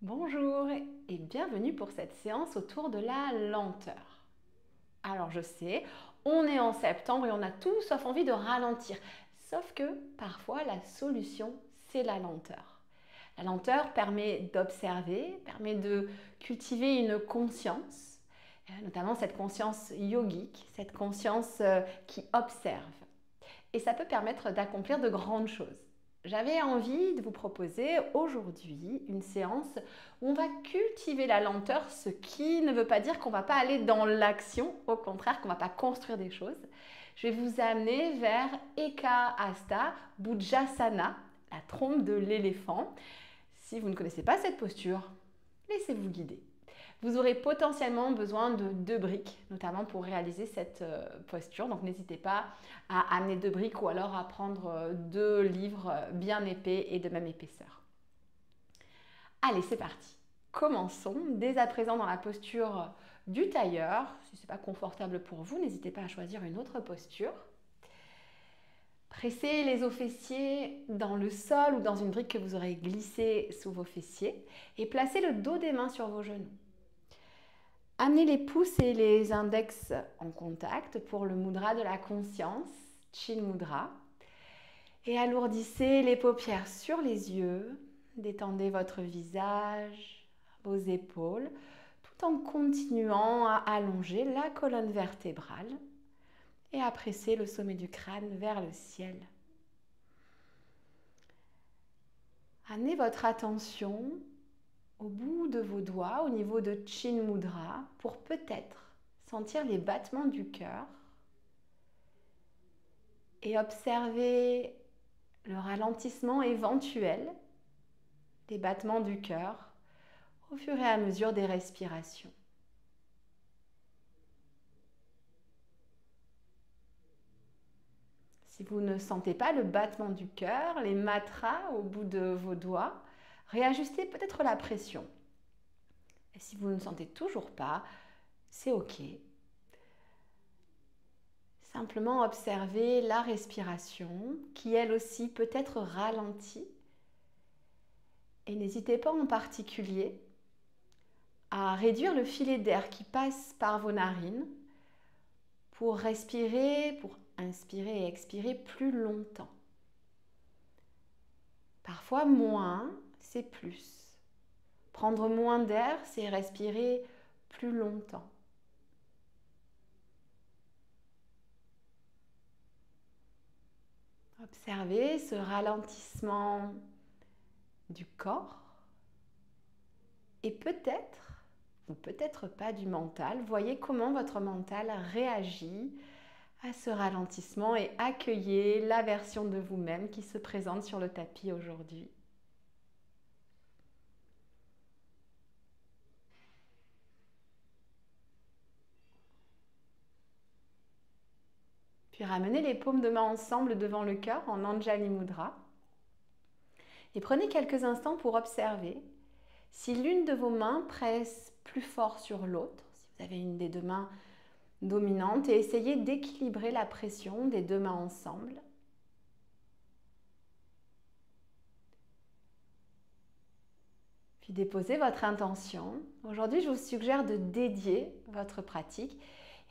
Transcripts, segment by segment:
Bonjour et bienvenue pour cette séance autour de la lenteur. Alors je sais, on est en septembre et on a tout sauf envie de ralentir. Sauf que parfois la solution, c'est la lenteur. La lenteur permet d'observer, permet de cultiver une conscience, notamment cette conscience yogique, cette conscience qui observe. Et ça peut permettre d'accomplir de grandes choses. J'avais envie de vous proposer aujourd'hui une séance où on va cultiver la lenteur, ce qui ne veut pas dire qu'on ne va pas aller dans l'action, au contraire qu'on ne va pas construire des choses. Je vais vous amener vers Eka Hasta Bujasana, la trompe de l'éléphant. Si vous ne connaissez pas cette posture, laissez-vous guider. Vous aurez potentiellement besoin de 2 briques, notamment pour réaliser cette posture. Donc n'hésitez pas à amener 2 briques ou alors à prendre 2 livres bien épais et de même épaisseur. Allez, c'est parti. Commençons dès à présent dans la posture du tailleur. Si ce n'est pas confortable pour vous, n'hésitez pas à choisir une autre posture. Pressez les os fessiers dans le sol ou dans une brique que vous aurez glissée sous vos fessiers et placez le dos des mains sur vos genoux. Amenez les pouces et les index en contact pour le mudra de la conscience, Chin Mudra. Et alourdissez les paupières sur les yeux. Détendez votre visage, vos épaules, tout en continuant à allonger la colonne vertébrale et à presser le sommet du crâne vers le ciel. Amenez votre attention au bout de vos doigts, au niveau de Chin Mudra, pour peut-être sentir les battements du cœur et observer le ralentissement éventuel des battements du cœur au fur et à mesure des respirations. Si vous ne sentez pas le battement du cœur, les matras au bout de vos doigts, réajustez peut-être la pression. Et si vous ne sentez toujours pas, c'est OK. Simplement observez la respiration qui elle aussi peut être ralentie. Et n'hésitez pas en particulier à réduire le filet d'air qui passe par vos narines pour respirer, pour inspirer et expirer plus longtemps. Parfois, moins, c'est plus. Prendre moins d'air, c'est respirer plus longtemps. Observez ce ralentissement du corps et peut-être, ou peut-être pas du mental, voyez comment votre mental réagit à ce ralentissement et accueillez la version de vous-même qui se présente sur le tapis aujourd'hui. Puis ramenez les paumes de main ensemble devant le cœur en Anjali Mudra. Et prenez quelques instants pour observer si l'une de vos mains presse plus fort sur l'autre, si vous avez une des 2 mains dominante, et essayez d'équilibrer la pression des 2 mains ensemble. Puis déposez votre intention. Aujourd'hui, je vous suggère de dédier votre pratique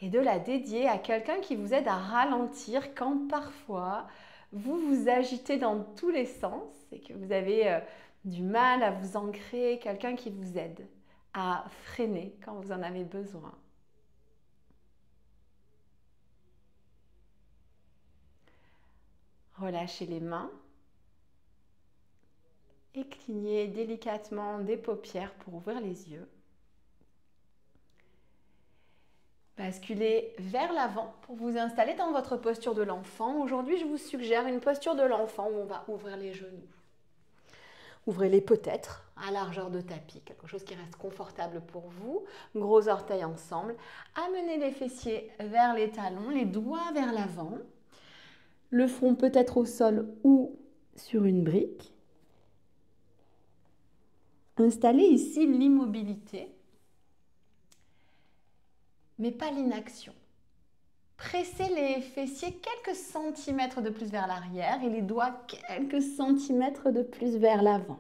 et de la dédier à quelqu'un qui vous aide à ralentir quand parfois vous vous agitez dans tous les sens et que vous avez du mal à vous ancrer, quelqu'un qui vous aide à freiner quand vous en avez besoin. Relâchez les mains et clignez délicatement des paupières pour ouvrir les yeux. Basculez vers l'avant pour vous installer dans votre posture de l'enfant. Aujourd'hui, je vous suggère une posture de l'enfant où on va ouvrir les genoux. Ouvrez-les peut-être à largeur de tapis, quelque chose qui reste confortable pour vous. Gros orteils ensemble. Amenez les fessiers vers les talons, les doigts vers l'avant. Le front peut-être au sol ou sur une brique. Installez ici l'immobilité, mais pas l'inaction. Pressez les fessiers quelques centimètres de plus vers l'arrière et les doigts quelques centimètres de plus vers l'avant.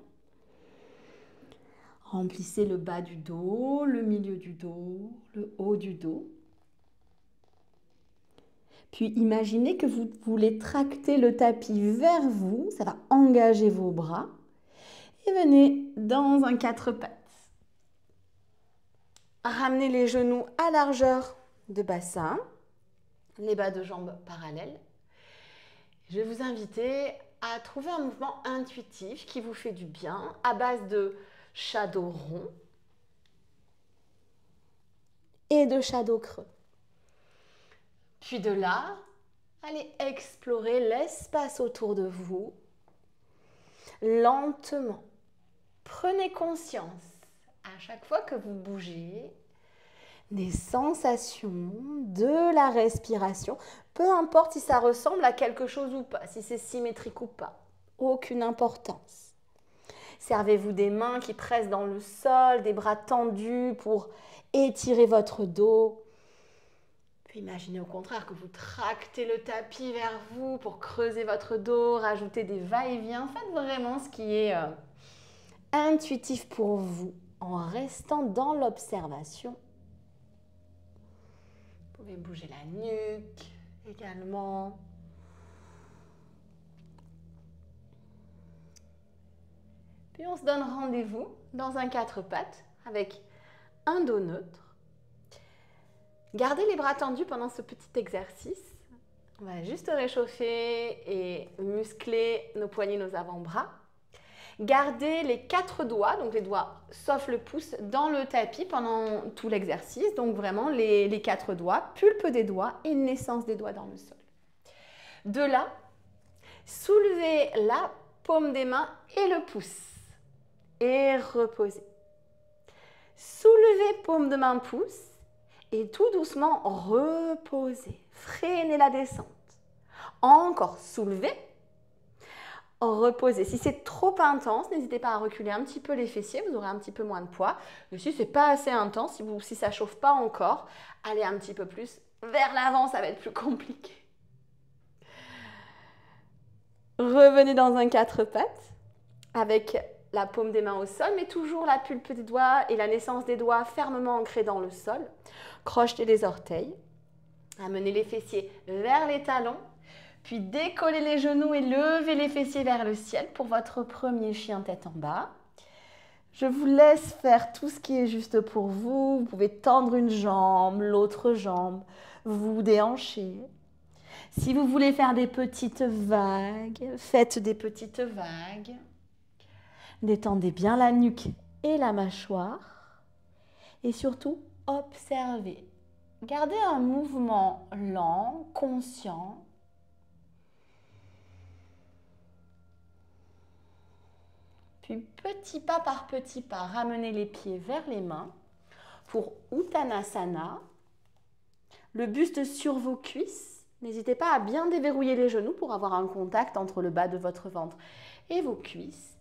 Remplissez le bas du dos, le milieu du dos, le haut du dos. Puis imaginez que vous voulez tracter le tapis vers vous, ça va engager vos bras. Et venez dans un quatre pattes. Ramenez les genoux à largeur de bassin, les bas de jambes parallèles. Je vais vous inviter à trouver un mouvement intuitif qui vous fait du bien à base de shadow rond et de shadow creux. Puis de là, allez explorer l'espace autour de vous lentement. Prenez conscience à chaque fois que vous bougez des sensations, de la respiration, peu importe si ça ressemble à quelque chose ou pas, si c'est symétrique ou pas, aucune importance. Servez-vous des mains qui pressent dans le sol, des bras tendus pour étirer votre dos. Puis imaginez au contraire que vous tractez le tapis vers vous pour creuser votre dos, rajouter des va-et-vient. Faites vraiment ce qui est intuitif pour vous en restant dans l'observation. Vous pouvez bouger la nuque également. Puis on se donne rendez-vous dans un quatre pattes avec un dos neutre. Gardez les bras tendus pendant ce petit exercice. On va juste réchauffer et muscler nos poignets, nos avant-bras. Gardez les quatre doigts, donc les doigts sauf le pouce, dans le tapis pendant tout l'exercice. Donc vraiment les quatre doigts, pulpe des doigts et naissance des doigts dans le sol. De là, soulevez la paume des mains et le pouce. Et reposez. Soulevez paume de main, pouce. Et tout doucement, reposez. Freinez la descente. Encore, soulevez. Reposez. Si c'est trop intense, n'hésitez pas à reculer un petit peu les fessiers, vous aurez un petit peu moins de poids. Et si ce n'est pas assez intense, si ça ne chauffe pas encore, allez un petit peu plus vers l'avant, ça va être plus compliqué. Revenez dans un quatre pattes avec la paume des mains au sol, mais toujours la pulpe des doigts et la naissance des doigts fermement ancrés dans le sol. Crochetez les orteils. Amenez les fessiers vers les talons. Puis décollez les genoux et levez les fessiers vers le ciel pour votre premier chien tête en bas. Je vous laisse faire tout ce qui est juste pour vous. Vous pouvez tendre une jambe, l'autre jambe, vous déhancher. Si vous voulez faire des petites vagues, faites des petites vagues. Détendez bien la nuque et la mâchoire. Et surtout, observez. Gardez un mouvement lent, conscient. Puis petit pas par petit pas, ramenez les pieds vers les mains pour Uttanasana. Le buste sur vos cuisses. N'hésitez pas à bien déverrouiller les genoux pour avoir un contact entre le bas de votre ventre et vos cuisses.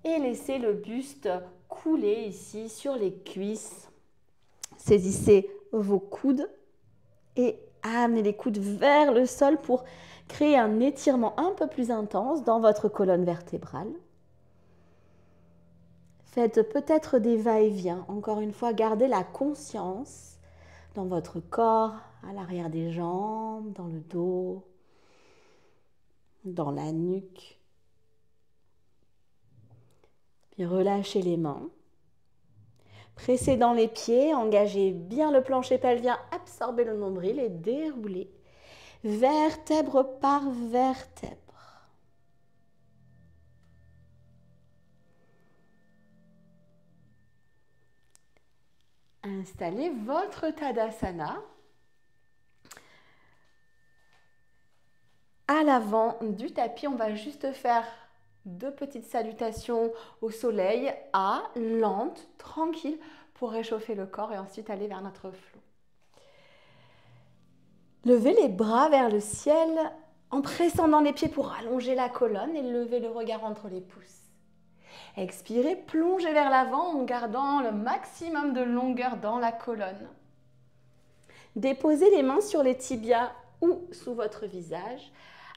Et laissez le buste couler ici sur les cuisses. Saisissez vos coudes et amenez les coudes vers le sol pour créer un étirement un peu plus intense dans votre colonne vertébrale. Faites peut-être des va-et-vient. Encore une fois, gardez la conscience dans votre corps, à l'arrière des jambes, dans le dos, dans la nuque. Puis relâchez les mains. Pressez dans les pieds, engagez bien le plancher pelvien, absorbez le nombril et déroulez vertèbre par vertèbre. Installez votre Tadasana à l'avant du tapis. On va juste faire deux petites salutations au soleil, lentes, tranquilles, pour réchauffer le corps et ensuite aller vers notre flot. Levez les bras vers le ciel en pressant dans les pieds pour allonger la colonne et levez le regard entre les pouces. Expirez, plongez vers l'avant en gardant le maximum de longueur dans la colonne. Déposez les mains sur les tibias ou sous votre visage.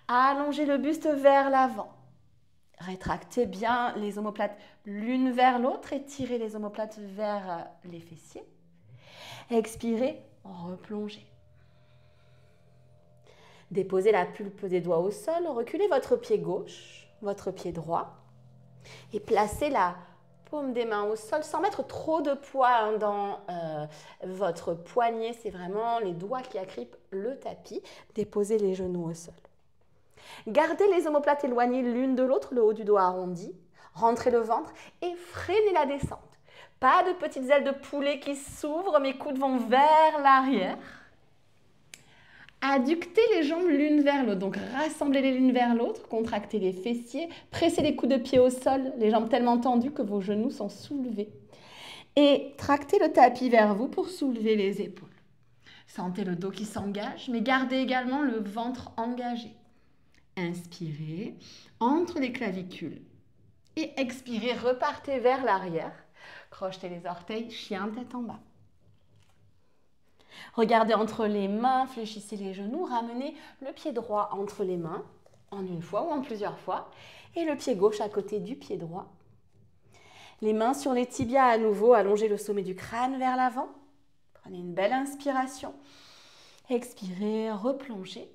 Allongez le buste vers l'avant. Rétractez bien les omoplates l'une vers l'autre et tirez les omoplates vers les fessiers. Expirez, replongez. Déposez la pulpe des doigts au sol, reculez votre pied gauche, votre pied droit et placez la paume des mains au sol sans mettre trop de poids dans votre poignet. C'est vraiment les doigts qui agrippent le tapis. Déposez les genoux au sol. Gardez les omoplates éloignées l'une de l'autre, le haut du dos arrondi. Rentrez le ventre et freinez la descente. Pas de petites ailes de poulet qui s'ouvrent, mes coudes vont vers l'arrière. Adductez les jambes l'une vers l'autre, donc rassemblez-les l'une vers l'autre, contractez les fessiers, pressez les coudes de pied au sol, les jambes tellement tendues que vos genoux sont soulevés. Et tractez le tapis vers vous pour soulever les épaules. Sentez le dos qui s'engage, mais gardez également le ventre engagé. Inspirez entre les clavicules et expirez, repartez vers l'arrière. Crochetez les orteils, chien tête en bas. Regardez entre les mains, fléchissez les genoux, ramenez le pied droit entre les mains, en une fois ou en plusieurs fois, et le pied gauche à côté du pied droit. Les mains sur les tibias à nouveau, allongez le sommet du crâne vers l'avant. Prenez une belle inspiration. Expirez, replongez.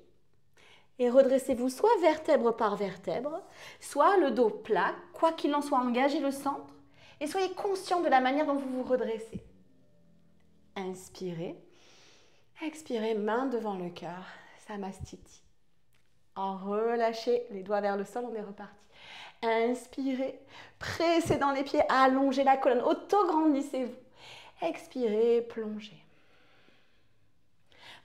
Et redressez-vous soit vertèbre par vertèbre, soit le dos plat, quoi qu'il en soit, engagez le centre et soyez conscient de la manière dont vous vous redressez. Inspirez. Expirez, main devant le cœur, Samastiti. Relâchez les doigts vers le sol, on est reparti. Inspirez, pressez dans les pieds, allongez la colonne, auto-grandissez-vous. Expirez, plongez.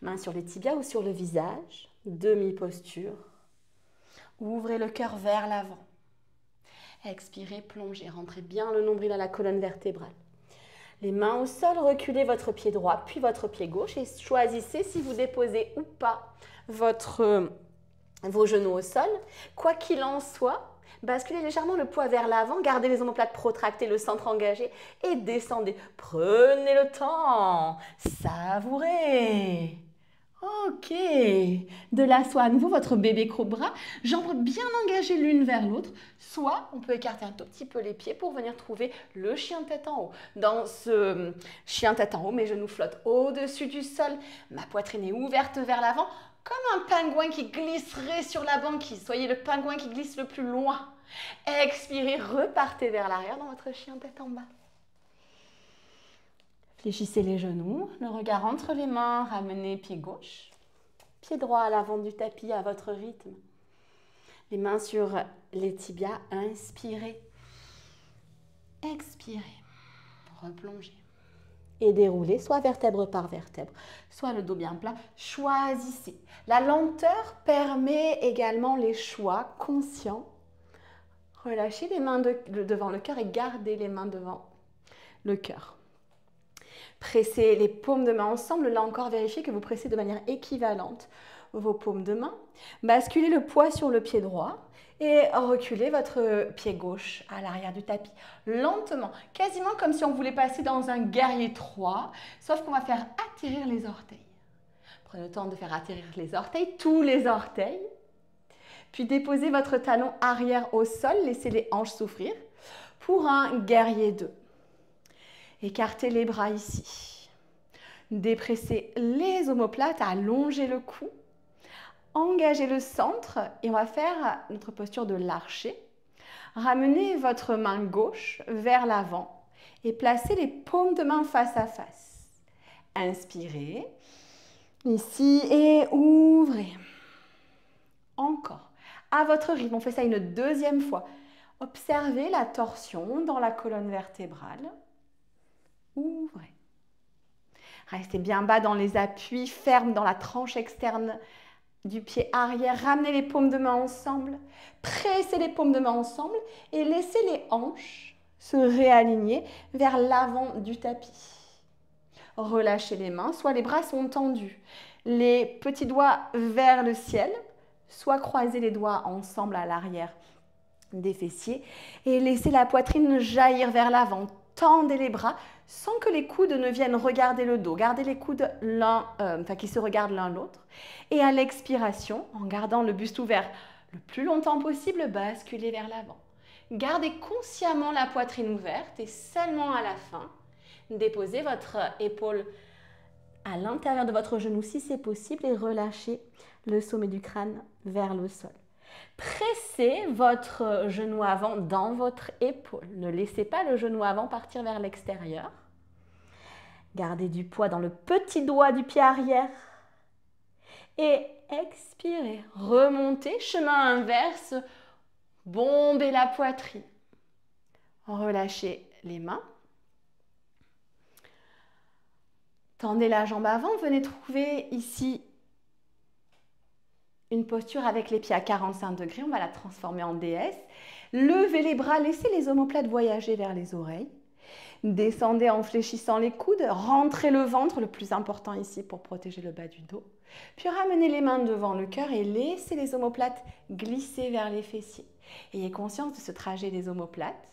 Main sur les tibias ou sur le visage, demi-posture. Ouvrez le cœur vers l'avant. Expirez, plongez, rentrez bien le nombril à la colonne vertébrale. Les mains au sol, reculez votre pied droit, puis votre pied gauche et choisissez si vous déposez ou pas vos genoux au sol. Quoi qu'il en soit, basculez légèrement le poids vers l'avant, gardez les omoplates protractées, le centre engagé et descendez. Prenez le temps, savourez. Ok, de là, soit à nouveau votre bébé cobra, jambes bien engagées l'une vers l'autre, soit on peut écarter un tout petit peu les pieds pour venir trouver le chien tête en haut. Dans ce chien tête en haut, mes genoux flottent au-dessus du sol, ma poitrine est ouverte vers l'avant, comme un pingouin qui glisserait sur la banquise. Soyez le pingouin qui glisse le plus loin. Expirez, repartez vers l'arrière dans votre chien tête en bas. Fléchissez les genoux, le regard entre les mains, ramenez pied gauche, pied droit à l'avant du tapis à votre rythme. Les mains sur les tibias, inspirez, expirez, replongez. Et déroulez, soit vertèbre par vertèbre, soit le dos bien plat. Choisissez. La lenteur permet également les choix conscients. Relâchez les mains devant le cœur et gardez les mains devant le cœur. Pressez les paumes de main ensemble. Là encore, vérifiez que vous pressez de manière équivalente vos paumes de main. Basculez le poids sur le pied droit et reculez votre pied gauche à l'arrière du tapis. Lentement, quasiment comme si on voulait passer dans un guerrier 3, sauf qu'on va faire atterrir les orteils. Prenez le temps de faire atterrir les orteils, tous les orteils. Puis déposez votre talon arrière au sol, laissez les hanches s'ouvrir pour un guerrier 2. Écartez les bras ici. Dépressez les omoplates, allongez le cou. Engagez le centre et on va faire notre posture de l'archer. Ramenez votre main gauche vers l'avant et placez les paumes de main face à face. Inspirez ici et ouvrez. Encore. À votre rythme, on fait ça une deuxième fois. Observez la torsion dans la colonne vertébrale. Ouvrez. Restez bien bas dans les appuis, ferme dans la tranche externe du pied arrière. Ramenez les paumes de main ensemble. Pressez les paumes de main ensemble et laissez les hanches se réaligner vers l'avant du tapis. Relâchez les mains, soit les bras sont tendus. Les petits doigts vers le ciel, soit croisez les doigts ensemble à l'arrière des fessiers et laissez la poitrine jaillir vers l'avant. Tendez les bras sans que les coudes ne viennent regarder le dos. Gardez les coudes qui se regardent l'un l'autre. Et à l'expiration, en gardant le buste ouvert le plus longtemps possible, basculez vers l'avant. Gardez consciemment la poitrine ouverte et seulement à la fin, déposez votre épaule à l'intérieur de votre genou si c'est possible et relâchez le sommet du crâne vers le sol. Pressez votre genou avant dans votre épaule. Ne laissez pas le genou avant partir vers l'extérieur. Gardez du poids dans le petit doigt du pied arrière. Et expirez. Remontez, chemin inverse. Bombez la poitrine. Relâchez les mains. Tendez la jambe avant. Venez trouver ici une posture avec les pieds à 45 degrés. On va la transformer en déesse. Levez les bras. Laissez les omoplates voyager vers les oreilles. Descendez en fléchissant les coudes. Rentrez le ventre, le plus important ici pour protéger le bas du dos. Puis ramenez les mains devant le cœur et laissez les omoplates glisser vers les fessiers. Ayez conscience de ce trajet des omoplates.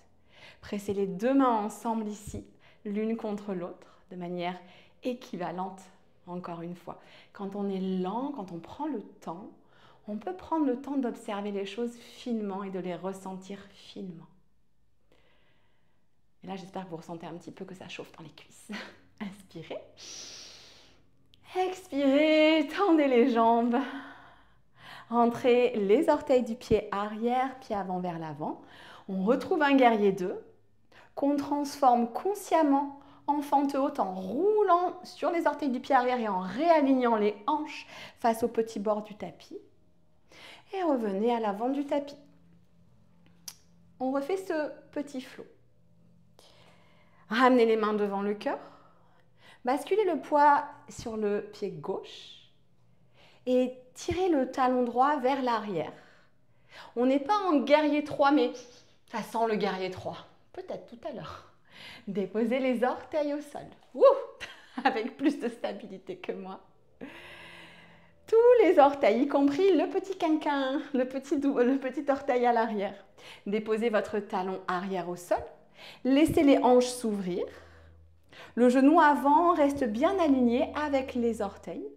Pressez les deux mains ensemble ici, l'une contre l'autre, de manière équivalente, encore une fois. Quand on est lent, quand on prend le temps, on peut prendre le temps d'observer les choses finement et de les ressentir finement. Et là, j'espère que vous ressentez un petit peu que ça chauffe dans les cuisses. Inspirez. Expirez, tendez les jambes. Rentrez les orteils du pied arrière, pied avant vers l'avant. On retrouve un guerrier 2 qu'on transforme consciemment en fente haute en roulant sur les orteils du pied arrière et en réalignant les hanches face au petit bord du tapis. Et revenez à l'avant du tapis. On refait ce petit flot. Ramenez les mains devant le cœur. Basculez le poids sur le pied gauche et tirez le talon droit vers l'arrière. On n'est pas en guerrier 3, mais ça sent le guerrier 3. Peut-être tout à l'heure. Déposez les orteils au sol. Ouh, avec plus de stabilité que moi. Tous les orteils, y compris le petit quinquin, le petit orteil à l'arrière. Déposez votre talon arrière au sol. Laissez les hanches s'ouvrir. Le genou avant reste bien aligné avec les orteils.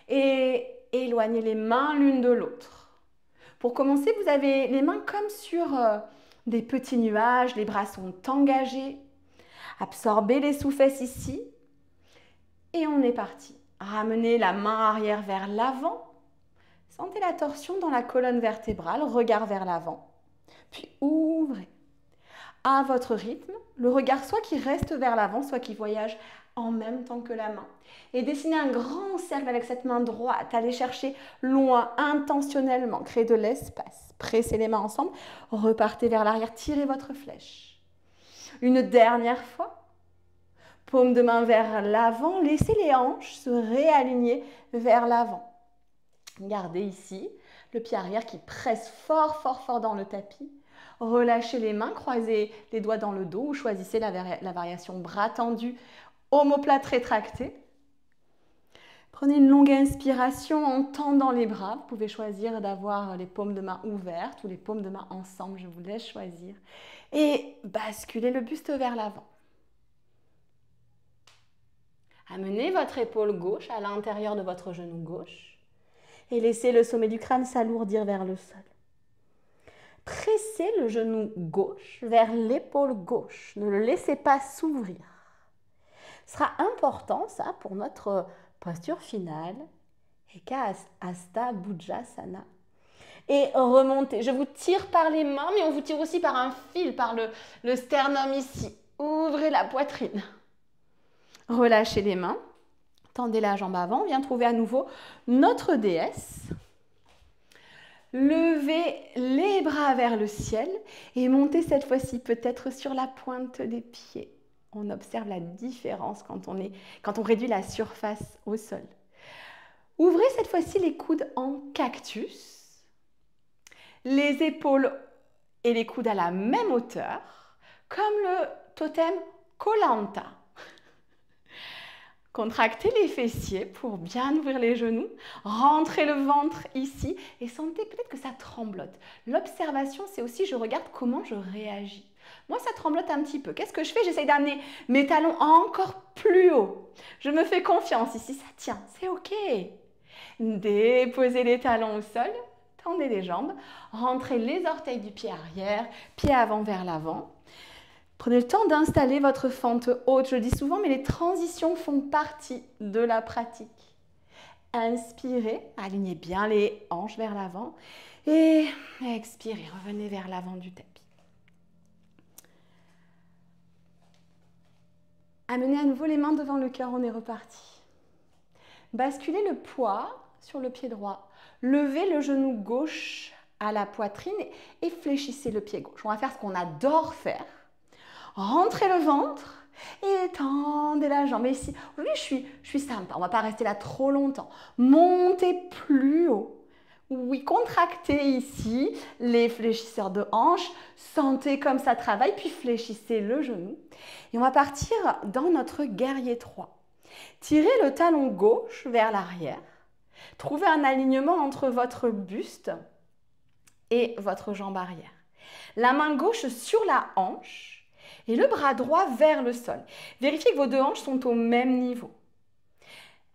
Et éloignez les mains l'une de l'autre. Pour commencer, vous avez les mains comme sur des petits nuages. Les bras sont engagés. Absorbez les sous-fesses ici. Et on est parti. Ramenez la main arrière vers l'avant. Sentez la torsion dans la colonne vertébrale. Regard vers l'avant. Puis ouvrez. À votre rythme, le regard soit qui reste vers l'avant, soit qui voyage en même temps que la main. Et dessinez un grand cercle avec cette main droite. Allez chercher loin, intentionnellement. Créez de l'espace. Pressez les mains ensemble. Repartez vers l'arrière. Tirez votre flèche. Une dernière fois. Paume de main vers l'avant. Laissez les hanches se réaligner vers l'avant. Gardez ici le pied arrière qui presse fort, fort, fort dans le tapis. Relâchez les mains, croisez les doigts dans le dos ou choisissez la variation bras tendus, omoplate rétractée. Prenez une longue inspiration en tendant les bras. Vous pouvez choisir d'avoir les paumes de main ouvertes ou les paumes de main ensemble, je vous laisse choisir. Et basculez le buste vers l'avant. Amenez votre épaule gauche à l'intérieur de votre genou gauche et laissez le sommet du crâne s'alourdir vers le sol. Pressez le genou gauche vers l'épaule gauche. Ne le laissez pas s'ouvrir. Ce sera important, ça, pour notre posture finale. Eka Hasta Bujasana. Et remontez. Je vous tire par les mains, mais on vous tire aussi par un fil, par le sternum ici. Ouvrez la poitrine. Relâchez les mains. Tendez la jambe avant. On vient trouver à nouveau notre déesse. Levez les bras vers le ciel et montez cette fois-ci peut-être sur la pointe des pieds. On observe la différence quand on réduit la surface au sol. Ouvrez cette fois-ci les coudes en cactus. Les épaules et les coudes à la même hauteur, comme le totem Kolanta. Contractez les fessiers pour bien ouvrir les genoux. Rentrez le ventre ici et sentez peut-être que ça tremblote. L'observation, c'est aussi je regarde comment je réagis. Moi, ça tremblote un petit peu. Qu'est-ce que je fais? J'essaye d'amener mes talons encore plus haut. Je me fais confiance ici, ça tient, c'est OK. Déposez les talons au sol. Tendez les jambes, rentrez les orteils du pied arrière, pied avant vers l'avant. Prenez le temps d'installer votre fente haute. Je le dis souvent, mais les transitions font partie de la pratique. Inspirez, alignez bien les hanches vers l'avant et expirez, revenez vers l'avant du tapis. Amenez à nouveau les mains devant le cœur, on est reparti. Basculez le poids sur le pied droit. Levez le genou gauche à la poitrine et fléchissez le pied gauche. On va faire ce qu'on adore faire. Rentrez le ventre et tendez la jambe. Et ici, aujourd'hui, je suis sympa, on ne va pas rester là trop longtemps. Montez plus haut. Oui, contractez ici les fléchisseurs de hanches. Sentez comme ça travaille, puis fléchissez le genou. Et on va partir dans notre guerrier 3. Tirez le talon gauche vers l'arrière. Trouvez un alignement entre votre buste et votre jambe arrière. La main gauche sur la hanche et le bras droit vers le sol. Vérifiez que vos deux hanches sont au même niveau.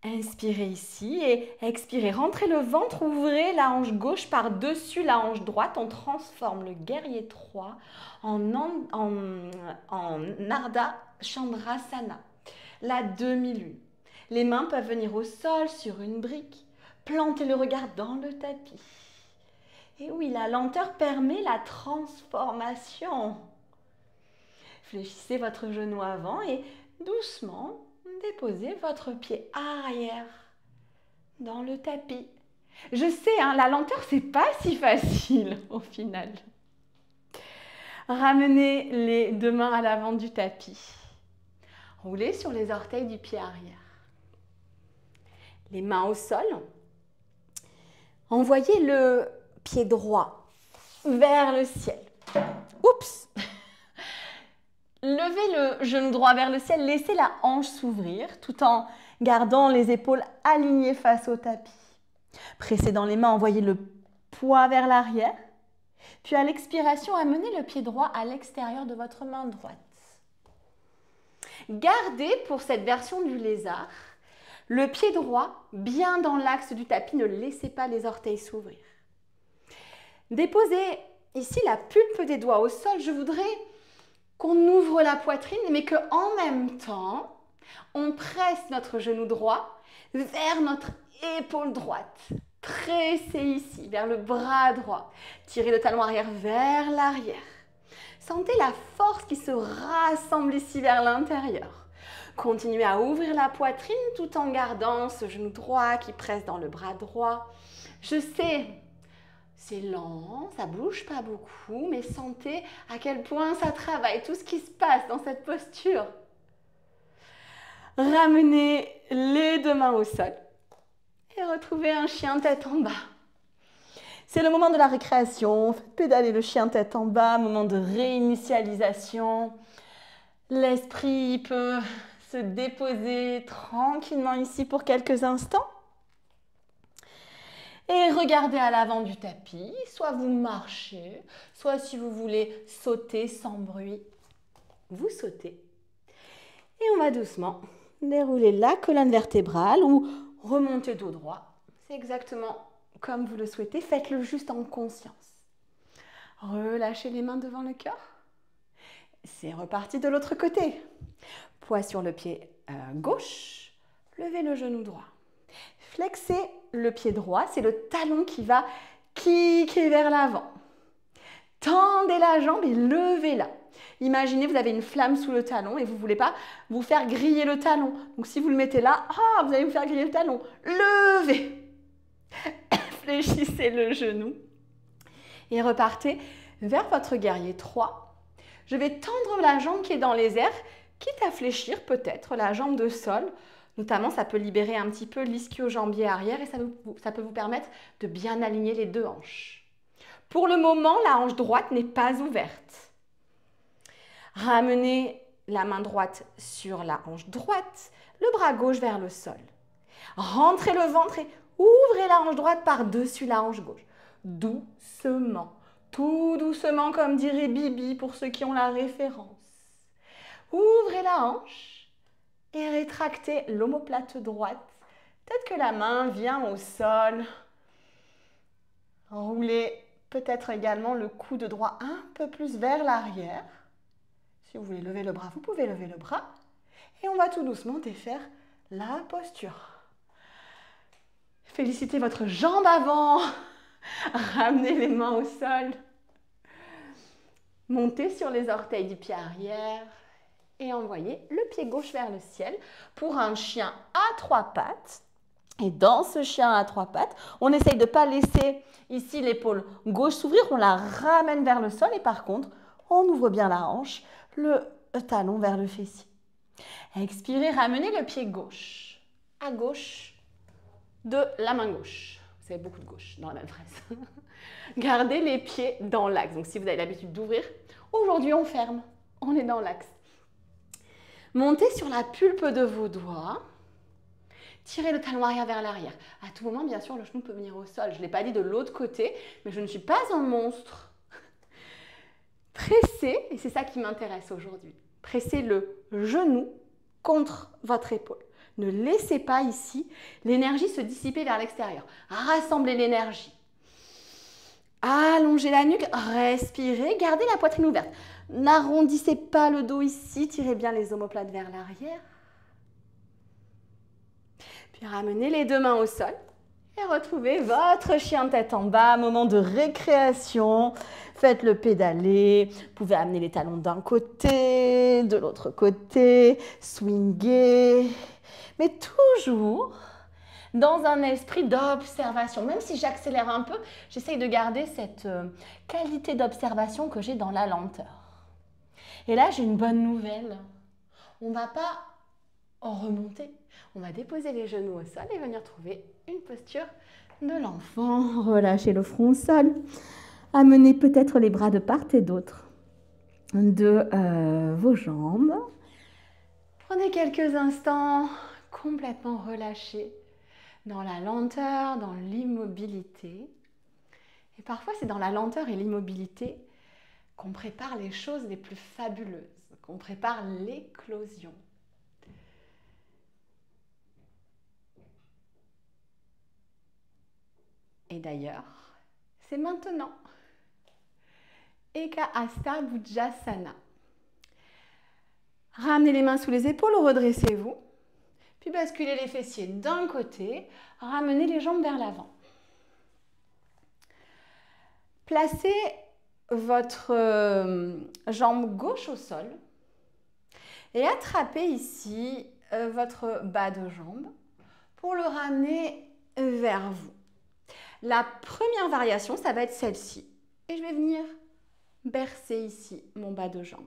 Inspirez ici et expirez. Rentrez le ventre, ouvrez la hanche gauche par-dessus la hanche droite. On transforme le guerrier 3 en Ardha Chandrasana, la demi-lune. Les mains peuvent venir au sol sur une brique. Plantez le regard dans le tapis. Et oui, la lenteur permet la transformation. Fléchissez votre genou avant et doucement, déposez votre pied arrière dans le tapis. Je sais, hein, la lenteur, c'est pas si facile au final. Ramenez les deux mains à l'avant du tapis. Roulez sur les orteils du pied arrière. Les mains au sol. Envoyez le pied droit vers le ciel. Oups! Levez le genou droit vers le ciel, laissez la hanche s'ouvrir tout en gardant les épaules alignées face au tapis. Pressez dans les mains, envoyez le poids vers l'arrière. Puis à l'expiration, amenez le pied droit à l'extérieur de votre main droite. Gardez pour cette version du lézard le pied droit bien dans l'axe du tapis, ne laissez pas les orteils s'ouvrir. Déposez ici la pulpe des doigts au sol. Je voudrais qu'on ouvre la poitrine, mais qu'en même temps, on presse notre genou droit vers notre épaule droite. Pressez ici, vers le bras droit. Tirez le talon arrière vers l'arrière. Sentez la force qui se rassemble ici vers l'intérieur. Continuez à ouvrir la poitrine tout en gardant ce genou droit qui presse dans le bras droit. Je sais, c'est lent, ça bouge pas beaucoup, mais sentez à quel point ça travaille, tout ce qui se passe dans cette posture. Ramenez les deux mains au sol et retrouvez un chien tête en bas. C'est le moment de la récréation, faites pédaler le chien tête en bas, moment de réinitialisation. L'esprit peut se déposer tranquillement ici pour quelques instants. Et regardez à l'avant du tapis, soit vous marchez, soit si vous voulez sauter sans bruit, vous sautez. Et on va doucement dérouler la colonne vertébrale ou remonter dos droit. C'est exactement comme vous le souhaitez, faites-le juste en conscience. Relâchez les mains devant le cœur. C'est reparti de l'autre côté. Poids sur le pied gauche, levez le genou droit. Flexez le pied droit, c'est le talon qui va kicker vers l'avant. Tendez la jambe et levez-la. Imaginez, vous avez une flamme sous le talon et vous ne voulez pas vous faire griller le talon. Donc si vous le mettez là, vous allez vous faire griller le talon. Levez. Fléchissez le genou et repartez vers votre guerrier 3. Je vais tendre la jambe qui est dans les airs, quitte à fléchir peut-être la jambe de sol. Notamment, ça peut libérer un petit peu l'ischio-jambier arrière et ça peut vous permettre de bien aligner les deux hanches. Pour le moment, la hanche droite n'est pas ouverte. Ramenez la main droite sur la hanche droite, le bras gauche vers le sol. Rentrez le ventre et ouvrez la hanche droite par-dessus la hanche gauche. Doucement, tout doucement comme dirait Bibi pour ceux qui ont la référence. Ouvrez la hanche. Et rétractez l'omoplate droite. Peut-être que la main vient au sol. Roulez peut-être également le coude droit un peu plus vers l'arrière. Si vous voulez lever le bras, vous pouvez lever le bras. Et on va tout doucement défaire la posture. Félicitez votre jambe avant. Ramenez les mains au sol. Montez sur les orteils du pied arrière. Et envoyez le pied gauche vers le ciel pour un chien à 3 pattes. Et dans ce chien à 3 pattes, on essaye de ne pas laisser ici l'épaule gauche s'ouvrir, on la ramène vers le sol et par contre, on ouvre bien la hanche, le talon vers le fessier. Expirez, ramenez le pied gauche à gauche de la main gauche. Vous avez beaucoup de gauche dans la même phrase. Gardez les pieds dans l'axe. Donc si vous avez l'habitude d'ouvrir, aujourd'hui on ferme, on est dans l'axe. Montez sur la pulpe de vos doigts. Tirez le talon arrière vers l'arrière. À tout moment, bien sûr, le genou peut venir au sol. Je ne l'ai pas dit de l'autre côté, mais je ne suis pas un monstre. Pressez, et c'est ça qui m'intéresse aujourd'hui, pressez le genou contre votre épaule. Ne laissez pas ici l'énergie se dissiper vers l'extérieur. Rassemblez l'énergie. Allongez la nuque, respirez, gardez la poitrine ouverte. N'arrondissez pas le dos ici, tirez bien les omoplates vers l'arrière. Puis ramenez les deux mains au sol et retrouvez votre chien tête en bas, moment de récréation. Faites-le pédaler, vous pouvez amener les talons d'un côté, de l'autre côté, swinguer, mais toujours dans un esprit d'observation. Même si j'accélère un peu, j'essaye de garder cette qualité d'observation que j'ai dans la lenteur. Et là, j'ai une bonne nouvelle. On ne va pas remonter. On va déposer les genoux au sol et venir trouver une posture de l'enfant. Relâchez le front au sol. Amenez peut-être les bras de part et d'autre de vos jambes. Prenez quelques instants complètement relâchés dans la lenteur, dans l'immobilité. Et parfois, c'est dans la lenteur et l'immobilité qu'on prépare les choses les plus fabuleuses, qu'on prépare l'éclosion. Et d'ailleurs, c'est maintenant. Eka Hasta Bujasana. Ramenez les mains sous les épaules, redressez-vous. Puis basculez les fessiers d'un côté, ramenez les jambes vers l'avant. Placez votre jambe gauche au sol et attrapez ici votre bas de jambe pour le ramener vers vous. La première variation, ça va être celle-ci. Et je vais venir bercer ici mon bas de jambe.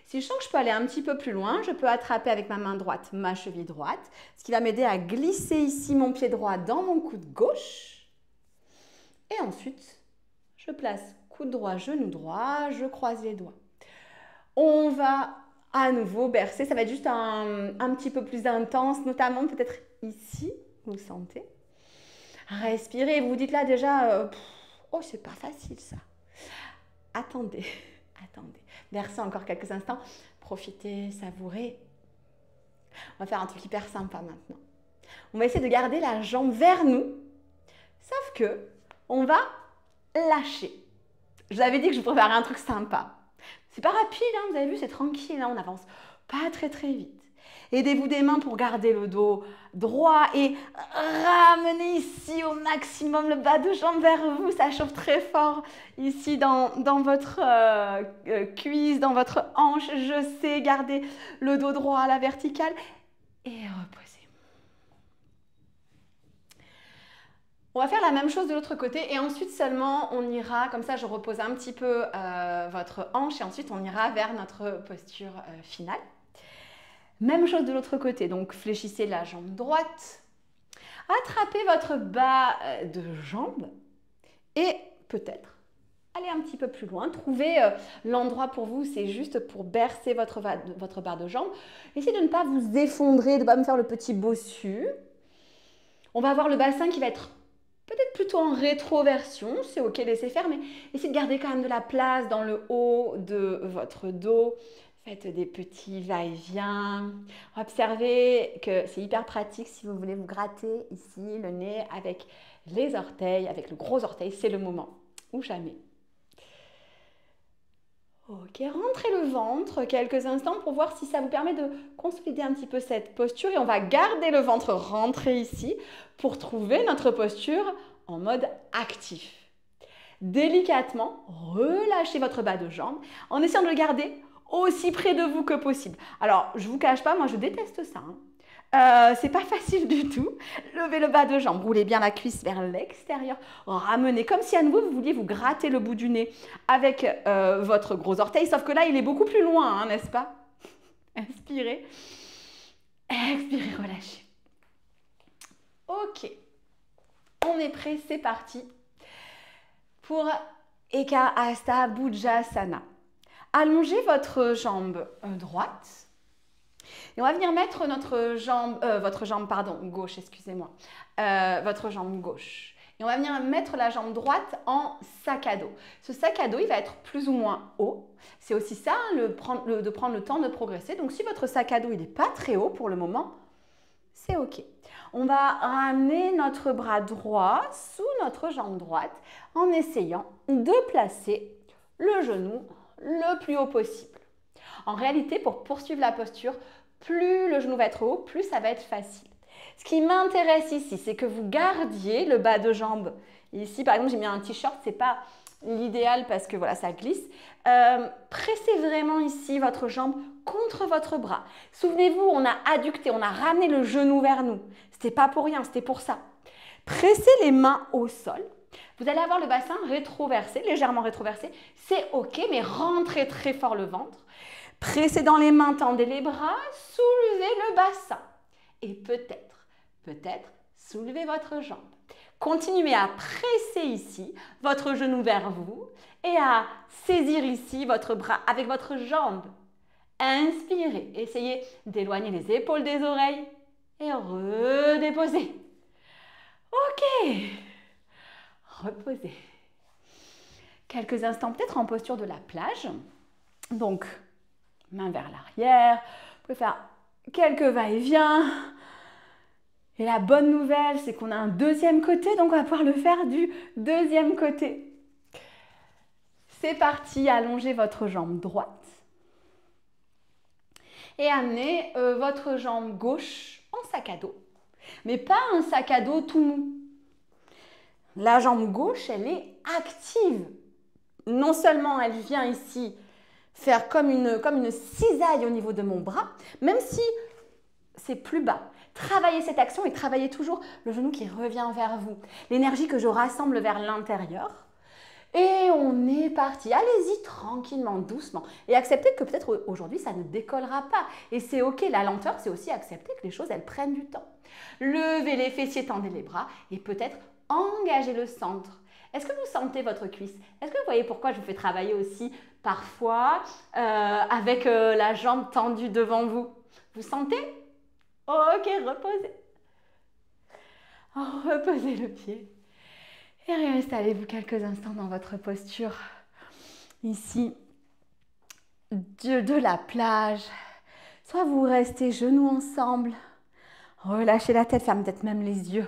Si je sens que je peux aller un petit peu plus loin, je peux attraper avec ma main droite ma cheville droite, ce qui va m'aider à glisser ici mon pied droit dans mon coude gauche. Et ensuite, je place coude droit, genou droit, je croise les doigts. On va à nouveau bercer, ça va être juste un petit peu plus intense, notamment peut-être ici, vous sentez. Respirez, vous vous dites là déjà, oh c'est pas facile ça. Attendez, attendez. Versez encore quelques instants. Profitez, savourez. On va faire un truc hyper sympa maintenant. On va essayer de garder la jambe vers nous. Sauf que on va lâcher. Je vous avais dit que je préparais un truc sympa. C'est pas rapide, hein, vous avez vu, c'est tranquille. Hein, on avance pas très vite. Aidez-vous des mains pour garder le dos droit et ramenez ici au maximum le bas de jambe vers vous. Ça chauffe très fort ici dans votre cuisse, dans votre hanche. Je sais, gardez le dos droit à la verticale et reposez. On va faire la même chose de l'autre côté et ensuite seulement on ira, comme ça je repose un petit peu votre hanche et ensuite on ira vers notre posture finale. Même chose de l'autre côté, donc fléchissez la jambe droite, attrapez votre bas de jambe et peut-être allez un petit peu plus loin, trouvez l'endroit pour vous, c'est juste pour bercer votre bas de jambe. Essayez de ne pas vous effondrer, de ne pas me faire le petit bossu. On va avoir le bassin qui va être peut-être plutôt en rétroversion, c'est ok, laissez faire, mais essayez de garder quand même de la place dans le haut de votre dos. Faites des petits va-et-vient. Observez que c'est hyper pratique si vous voulez vous gratter ici le nez avec les orteils avec le gros orteil, c'est le moment ou jamais. Ok, rentrez le ventre quelques instants pour voir si ça vous permet de consolider un petit peu cette posture et on va garder le ventre rentré ici pour trouver notre posture en mode actif. Délicatement, relâchez votre bas de jambe en essayant de le garder aussi près de vous que possible. Alors, je ne vous cache pas, moi je déteste ça. C'est pas facile du tout. Levez le bas de jambe, roulez bien la cuisse vers l'extérieur, ramenez comme si à nouveau vous vouliez vous gratter le bout du nez avec votre gros orteil, sauf que là il est beaucoup plus loin, hein, n'est-ce pas? Inspirez, expirez, relâchez. Ok, on est prêt, c'est parti pour Eka Hasta Bhujasana. Allongez votre jambe droite. Et on va venir mettre votre jambe gauche, excusez-moi, votre jambe gauche. Et on va venir mettre la jambe droite en sac à dos. Ce sac à dos, il va être plus ou moins haut. C'est aussi ça, de prendre le temps de progresser. Donc, si votre sac à dos, il n'est pas très haut pour le moment, c'est OK. On va ramener notre bras droit sous notre jambe droite en essayant de placer le genou le plus haut possible. En réalité, pour poursuivre la posture, plus le genou va être haut, plus ça va être facile. Ce qui m'intéresse ici, c'est que vous gardiez le bas de jambe. Ici, par exemple, j'ai mis un t-shirt, ce n'est pas l'idéal parce que voilà, ça glisse. Pressez vraiment ici votre jambe contre votre bras. Souvenez-vous, on a adducté, on a ramené le genou vers nous. Ce n'était pas pour rien, c'était pour ça. Pressez les mains au sol. Vous allez avoir le bassin rétroversé, légèrement rétroversé. C'est OK, mais rentrez très fort le ventre. Pressez dans les mains, tendez les bras, soulevez le bassin. Et peut-être, soulevez votre jambe. Continuez à presser ici votre genou vers vous et à saisir ici votre bras avec votre jambe. Inspirez, essayez d'éloigner les épaules des oreilles et redéposez. OK, reposez. Quelques instants peut-être en posture de la plage. Donc, main vers l'arrière, vous pouvez faire quelques va-et-vient. Et la bonne nouvelle, c'est qu'on a un deuxième côté, donc on va pouvoir le faire du deuxième côté. C'est parti, allongez votre jambe droite et amenez votre jambe gauche en sac à dos. Mais pas un sac à dos tout mou. La jambe gauche, elle est active. Non seulement elle vient ici faire comme une cisaille au niveau de mon bras, même si c'est plus bas. Travaillez cette action et travaillez toujours le genou qui revient vers vous. L'énergie que je rassemble vers l'intérieur. Et on est parti. Allez-y tranquillement, doucement. Et acceptez que peut-être aujourd'hui, ça ne décollera pas. Et c'est OK. La lenteur, c'est aussi accepter que les choses, elles prennent du temps. Levez les fessiers, tendez les bras et peut-être engagez le centre. Est-ce que vous sentez votre cuisse? Est-ce que vous voyez pourquoi je vous fais travailler aussi parfois avec la jambe tendue devant vous? Vous sentez? OK, reposez. Reposez le pied. Et réinstallez-vous quelques instants dans votre posture. Ici, de la plage. Soit vous restez genoux ensemble. Relâchez la tête, fermez peut-être même les yeux.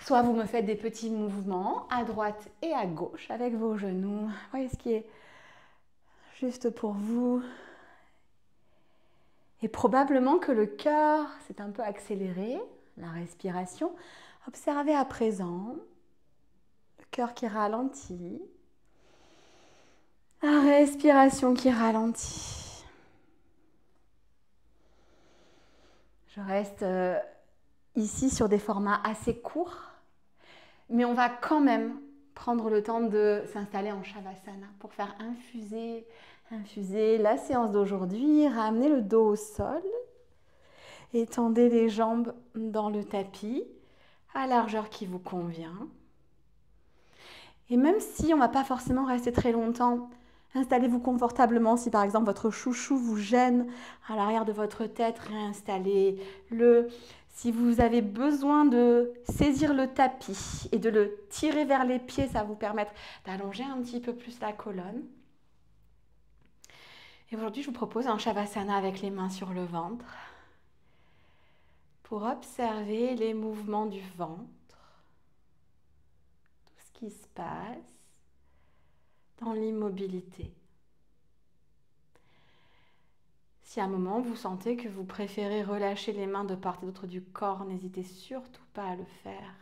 Soit vous me faites des petits mouvements à droite et à gauche avec vos genoux. Voyez ce qui est juste pour vous. Et probablement que le cœur s'est un peu accéléré, la respiration. Observez à présent le cœur qui ralentit, la respiration qui ralentit. Je reste ici sur des formats assez courts, mais on va quand même prendre le temps de s'installer en Shavasana pour faire infuser la séance d'aujourd'hui. Ramenez le dos au sol, étendez les jambes dans le tapis à largeur qui vous convient. Et même si on ne va pas forcément rester très longtemps, installez-vous confortablement. Si par exemple votre chouchou vous gêne à l'arrière de votre tête, réinstallez-le. Si vous avez besoin de saisir le tapis et de le tirer vers les pieds, ça va vous permettre d'allonger un petit peu plus la colonne. Et aujourd'hui, je vous propose un Shavasana avec les mains sur le ventre pour observer les mouvements du ventre. qui se passe dans l'immobilité. Si à un moment vous sentez que vous préférez relâcher les mains de part et d'autre du corps, n'hésitez surtout pas à le faire.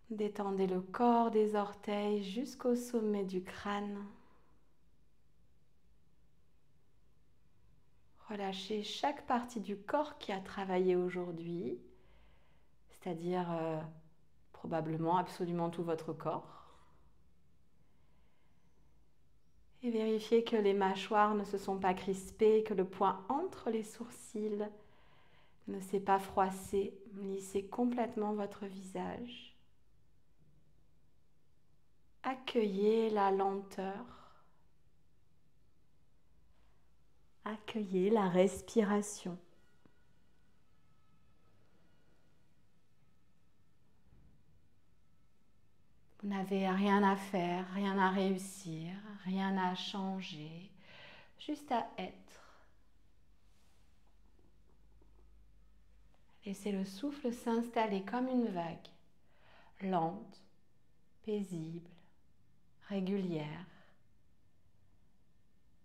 Détendez le corps des orteils jusqu'au sommet du crâne. Relâchez chaque partie du corps qui a travaillé aujourd'hui, c'est-à-dire probablement absolument tout votre corps. Et vérifiez que les mâchoires ne se sont pas crispées, que le point entre les sourcils ne s'est pas froissé. Lissez complètement votre visage. Accueillez la lenteur. Accueillez la respiration. Vous n'avez rien à faire, rien à réussir, rien à changer, juste à être. Laissez le souffle s'installer comme une vague, lente, paisible, régulière.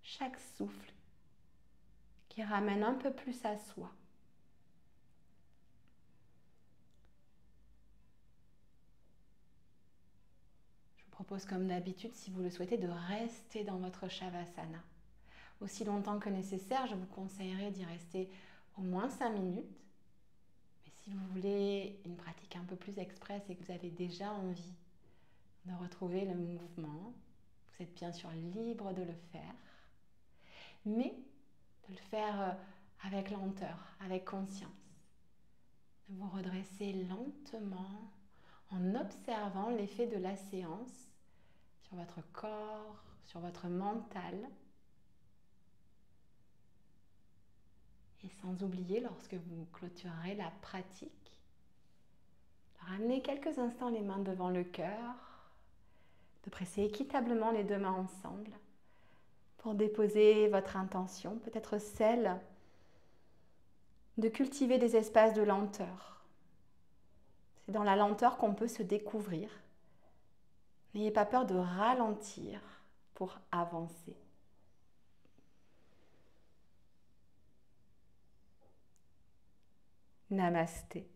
Chaque souffle qui ramène un peu plus à soi. Je vous propose comme d'habitude, si vous le souhaitez, de rester dans votre Shavasana. Aussi longtemps que nécessaire, je vous conseillerais d'y rester au moins 5 minutes. Mais si vous voulez une pratique un peu plus express et que vous avez déjà envie de retrouver le mouvement, vous êtes bien sûr libre de le faire, mais de le faire avec lenteur, avec conscience. De vous redresser lentement en observant l'effet de la séance sur votre corps, sur votre mental. Et sans oublier, lorsque vous clôturerez la pratique, de ramener quelques instants les mains devant le cœur, de presser équitablement les deux mains ensemble pour déposer votre intention, peut-être celle de cultiver des espaces de lenteur. C'est dans la lenteur qu'on peut se découvrir. N'ayez pas peur de ralentir pour avancer. Namasté.